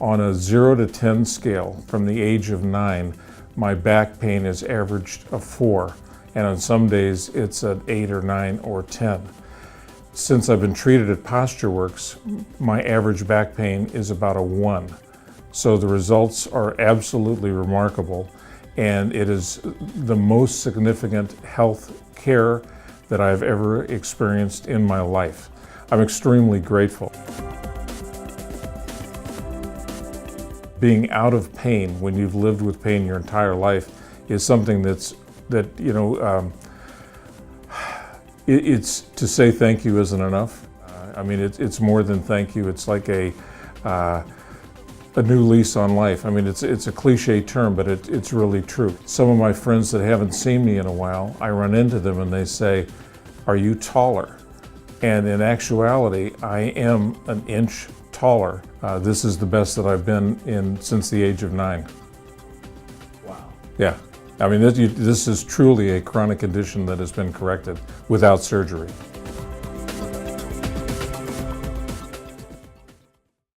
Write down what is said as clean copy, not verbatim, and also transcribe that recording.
On a 0 to 10 scale, from the age of 9, my back pain is averaged a 4, and on some days it's an 8 or 9 or 10. Since I've been treated at Postureworks, my average back pain is about a 1. So the results are absolutely remarkable, and it is the most significant health care that I've ever experienced in my life. I'm extremely grateful. Being out of pain when you've lived with pain your entire life is something it's to say thank you isn't enough. I mean, it's more than thank you. It's like a new lease on life. I mean, it's a cliche term, but it's really true. Some of my friends that haven't seen me in a while, I run into them and they say, "Are you taller?" And in actuality, I am an inch taller. This is the best that I've been in since the age of 9. Wow. Yeah. I mean, this is truly a chronic condition that has been corrected without surgery.